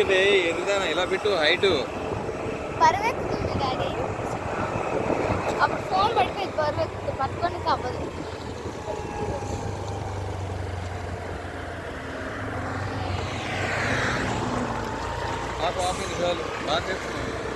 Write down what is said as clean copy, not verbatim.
ఎందుకన్నా ఇలా పెట్టు హైట్ బరువెక్కుతుంది డాడీ. అప్పుడు ఫోన్ పడిపోయి బరువెక్కుతుంది, పట్టుకొని అవ్వదు. చాలు బాగా చేస్తున్నావు.